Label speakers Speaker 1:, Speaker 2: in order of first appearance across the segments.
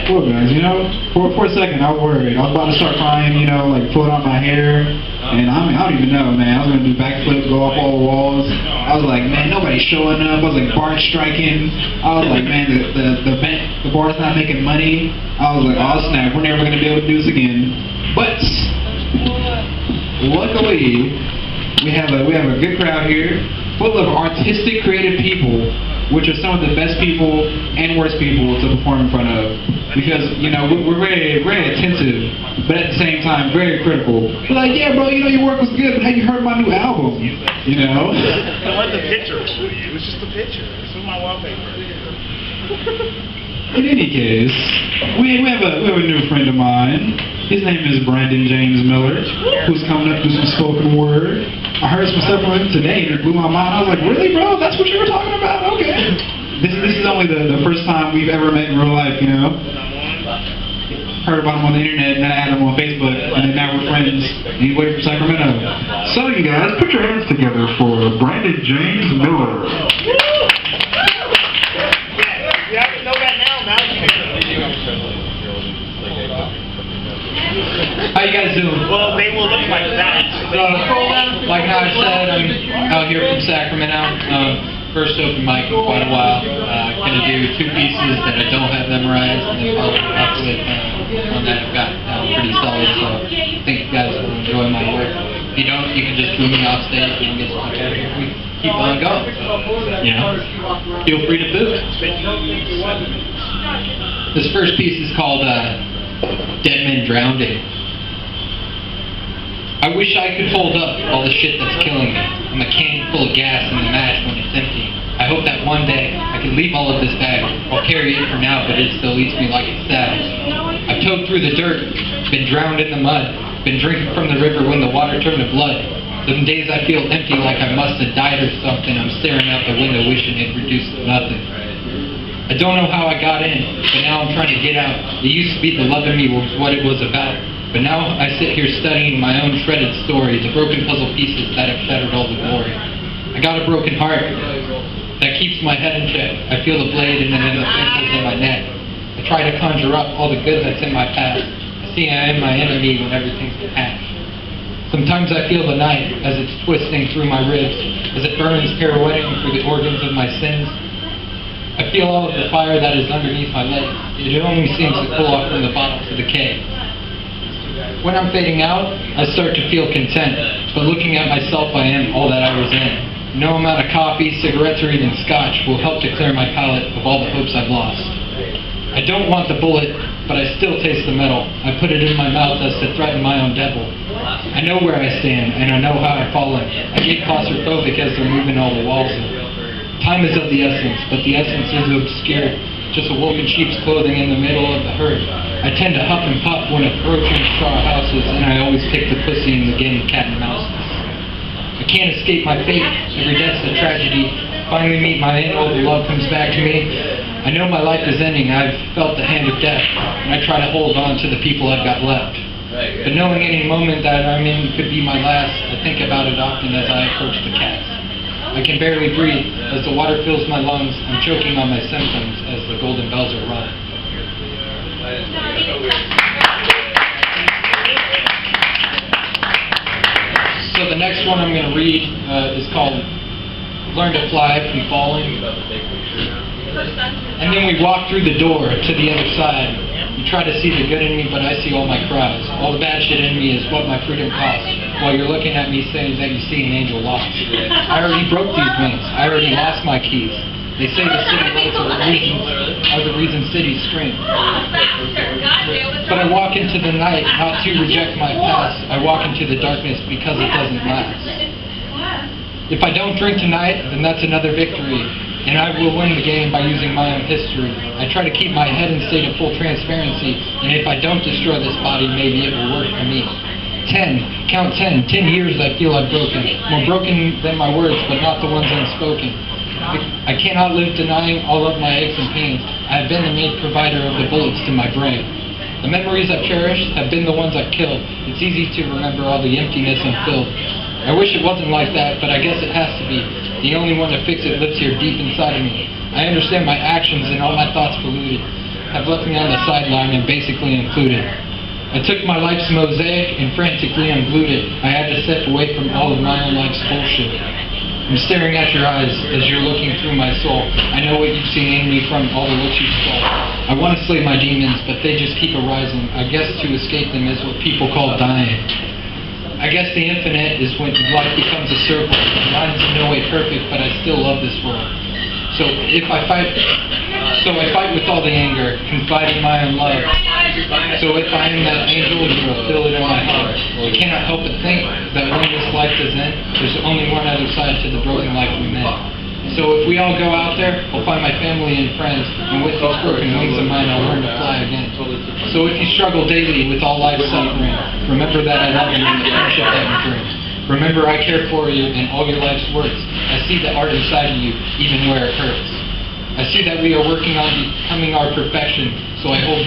Speaker 1: Well, guys, for a second I was worried. I was about to start crying, like pulling out my hair, and I don't even know, man. I was gonna do backflips, go off all the walls. I was like, man, nobody's showing up. I was like, bar's striking. I was like, man, the bar's not making money. I was like, oh snap, we're never gonna be able to do this again. But luckily, we have a good crowd here, full of artistic, creative people, which are some of the best people and worst people to perform in front of. Because, we're very, very attentive, but at the same time, very critical. We're like, yeah, bro, your work was good, but have you heard my new album?
Speaker 2: I want the picture. It was just a picture. This was my wallpaper.
Speaker 1: In any case, we have a new friend of mine. His name is Brandon James Miller, who's coming up with some spoken word. I heard some stuff from him today and it blew my mind. I was like, really, bro? That's what you were talking about? Okay. This is only the first time we've ever met in real life, Heard about him on the internet, and then I had him on Facebook, and then now we're friends, and he's waiting for Sacramento. So, you guys, put your hands together for Brandon James Miller.
Speaker 2: You have to know that now you can.
Speaker 3: How you guys doing?
Speaker 2: Well, they will look like that.
Speaker 3: Like how I said, I'm out here from Sacramento. First open mic in quite a while. Gonna do 2 pieces that I don't have memorized, and then follow up with one that I've got pretty solid. So I think you guys will enjoy my work. If you don't, you can just boot me off stage and get some out of here. We keep on going. Feel free to boot. This first piece is called Dead Men Drowning. I wish I could hold up all the shit that's killing me. I'm a can full of gas in the match when it's empty. I hope that one day I can leave all of this bag. I'll carry it for now, but it still eats me like it's sad. I've towed through the dirt, been drowned in the mud, been drinking from the river when the water turned to blood. Some days I feel empty like I must have died or something. I'm staring out the window wishing it reduced to nothing. I don't know how I got in, but now I'm trying to get out. It used to be the love of me was what it was about. But now I sit here studying my own shredded story, the broken puzzle pieces that have shattered all the glory. I got a broken heart that keeps my head in check. I feel the blade and then the pimples in my neck. I try to conjure up all the good that's in my past. I see I am my enemy when everything's patched. Sometimes I feel the night as it's twisting through my ribs, as it burns pirouetting through the organs of my sins. I feel all of the fire that is underneath my legs. It only seems to cool off from the bottom to the cave. When I'm fading out, I start to feel content, but looking at myself, I am all that I was in. No amount of coffee, cigarettes, or even scotch will help to clear my palate of all the hopes I've lost. I don't want the bullet, but I still taste the metal. I put it in my mouth as to threaten my own devil. I know where I stand, and I know how I've fallen. I get claustrophobic as they're moving all the walls in. Time is of the essence, but the essence is obscured. Just a wolf in sheep's clothing in the middle of the herd. I tend to huff and puff when approaching straw houses, and I always pick the pussy in the game of cat and mouse. I can't escape my fate. Every death's a tragedy. Finally meet my end, all the love comes back to me. I know my life is ending. I've felt the hand of death, and I try to hold on to the people I've got left. But knowing any moment that I'm in could be my last, I think about it often as I approach the cats. I can barely breathe as the water fills my lungs. I'm choking on my symptoms as the golden bells are rung. So the next one I'm going to read is called Learn to Fly from Falling. And then we walk through the door to the other side. You try to see the good in me, but I see all my cries. All the bad shit in me is what my freedom costs. While you're looking at me saying that you see an angel lost. I already broke these wings. I already lost my keys. They say the city lights are the reason cities scream. But I walk into the night not to reject my past. I walk into the darkness because it doesn't last. If I don't drink tonight, then that's another victory. And I will win the game by using my own history. I try to keep my head in state of full transparency, and if I don't destroy this body, maybe it will work for me. 10, count 10 years I feel I've broken. More broken than my words, but not the ones unspoken. I cannot live denying all of my aches and pains. I have been the main provider of the bullets to my brain. The memories I've cherished have been the ones I've killed. It's easy to remember all the emptiness and filth. I wish it wasn't like that, but I guess it has to be. The only one to fix it lives here deep inside of me. I understand my actions and all my thoughts polluted. have left me on the sideline and basically included. I took my life's mosaic and frantically unglued it. I had to step away from all of my own life's bullshit. I'm staring at your eyes as you're looking through my soul. I know what you've seen in me from all the looks you stole. I want to slay my demons, but they just keep arising. I guess to escape them is what people call dying. I guess the infinite is when life becomes a circle. Mine's in no way perfect, but I still love this world. So I fight with all the anger, confiding my own love. So if I am that angel, you will feel it in my heart. I cannot help but think that when this life does end, there's only one other side to the broken life we made. So if we all go out there, I'll find my family and friends, and with those broken wings of mine, I'll learn to fly again. So if you struggle daily with all life's suffering, remember that I love you and the friendship that we bring. Remember I care for you in all your life's works. I see the art inside of you, even where it hurts. I see that we are working on becoming our perfection, so I hope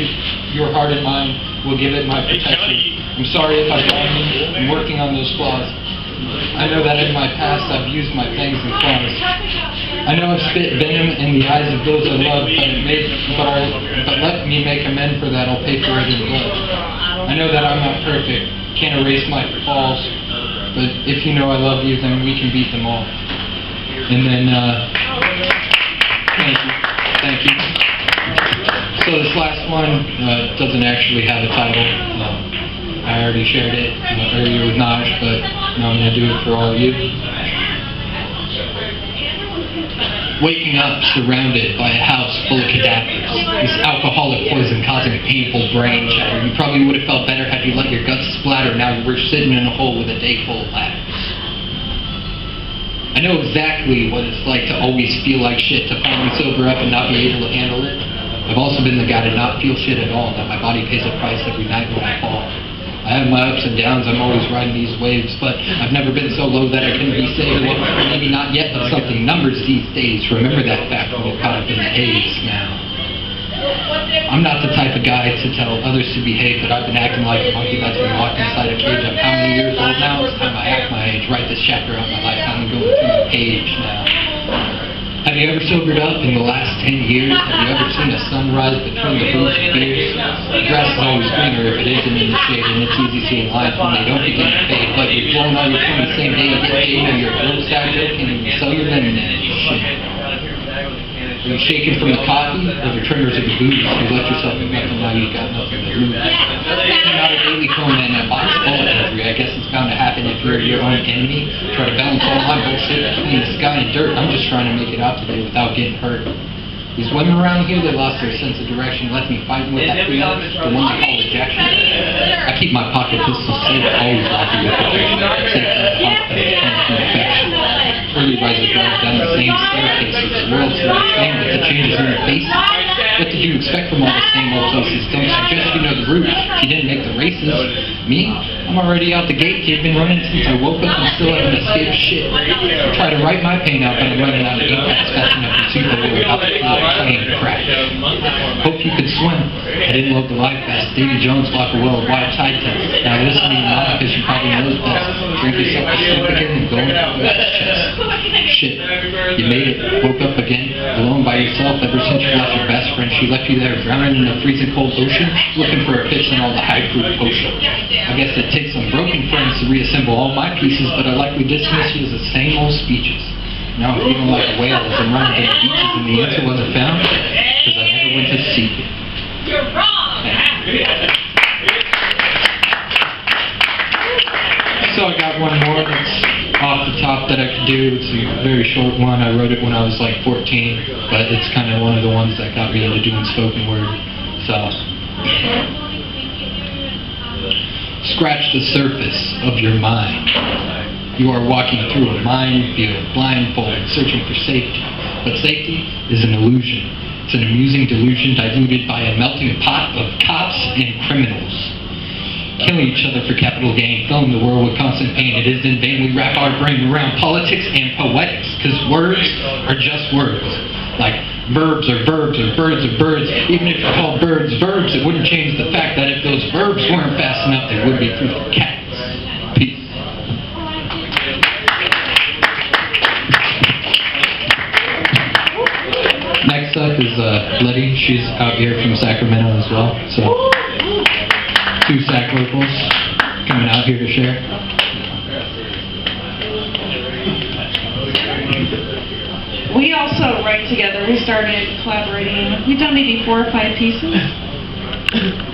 Speaker 3: your heart and mind will give it my protection. I'm sorry if I've wronged you. I'm working on those flaws. I know that in my past I've used my fangs and claws. I know I've spit venom in the eyes of those I love, but let me make amends for that. I'll pay for it in blood. I know that I'm not perfect, can't erase my faults, but if you know I love you, then we can beat them all. And then, thank you. So this last one doesn't actually have a title. I already shared it earlier with Naj, but now I'm going to do it for all of you. Waking up surrounded by a house full of cadavers. This alcoholic poison causing painful brain chatter. You probably would have felt better had you let your guts splatter. Now you were sitting in a hole with a day full of ladders. I know exactly what it's like to always feel like shit, to finally sober up and not be able to handle it. I've also been the guy to not feel shit at all, that my body pays a price every night when I fall. I have my ups and downs, I'm always riding these waves, but I've never been so low that I couldn't be saved. Well, maybe not yet, but something numbers these days. Remember that fact when you're caught up in the haze now. I'm not the type of guy to tell others to behave, but I've been acting like a monkey that's been locked inside a cage. I'm how many years old now? It's time I act my age, write this chapter out my life. I'm going through the page now. Have you ever sobered up in the last 10 years? Have you ever seen a sunrise between the boots and beers? The grass is always greener if it isn't in the shade, and it's easy seeing life when they don't begin to fade. But you're blowing all your 20 the same day you get paid, or you're a real sad joke, and you sell your lemonade. Shit. Are you shaking from the coffee, or the tremors of the boots? You let yourself in nothing, now you've got nothing to lose. You're not a daily cone and a box full of injury. I guess it's bound to happen if you're your own enemy. Try to balance all my bullshit between the sky and dirt. I'm just trying to make it out today without getting hurt. These women around here, they lost their sense of direction, left me fighting with that feeling, the one they call rejection. I keep my pocket pistol safe, always walking with protection. Safe from the heart that is coming from affection. Early riser drive down the same staircases. The world's so same with the changes in their faces. What did you expect from all the same old places? Don't suggest you know the route. She didn't make the races. Me? I'm already out the gate. You've been running since I woke up and still haven't escaped shit. I try to write my pain out, but I'm running out of ink that's fast enough to see the word out the plane crash. Hope you could swim. I didn't love the life vest. Davy Jones locked a well with wide tide test. Now listen to me, mama, because you probably knows best. Drink yourself to sleep again and go into the chest. Shit. You made it. Woke up again, alone by yourself ever since you lost your best friend. She left you there drowning in a freezing cold ocean, looking for a fix in all the high-proof potion. I guess it takes some broken friends to reassemble all my pieces, but I likely dismiss you as the same old speeches. Now I'm feeling like a whale as I'm running to the beaches and the answer wasn't found, because I never went to seek it.
Speaker 4: You're wrong!
Speaker 3: So I got one more that's off the top that I could do. It's a very short one. I wrote it when I was like 14, but it's kind of one of the ones that got me into doing spoken word. So, scratch the surface of your mind. You are walking through a minefield, blindfolded, searching for safety. But safety is an illusion. It's an amusing delusion diluted by a melting pot of cops and criminals. Killing each other for capital gain, filling the world with constant pain. It is in vain we wrap our brain around politics and poetics, because words are just words. Like verbs are verbs, or birds are birds. Even if you call birds verbs, it wouldn't change the fact that if those verbs weren't fast enough, they would be through the cats. Peace. Next up up is Letty. She's out here from Sacramento as well. So 2 Sac locals coming out here to share.
Speaker 4: We also write together. We started collaborating. We've done maybe 4 or 5 pieces.